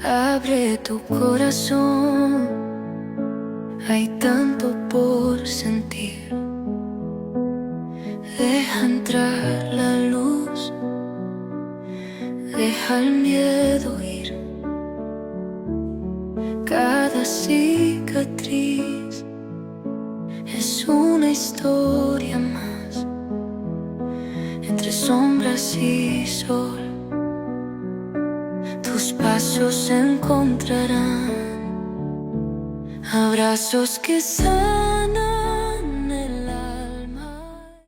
Abre tu corazón, hay tanto por sentir. Deja entrar la luz, deja el miedo ir. Cada cicatriz es una historia más, entre sombras y sol. Tus pasos se encontrarán, abrazos que sanan.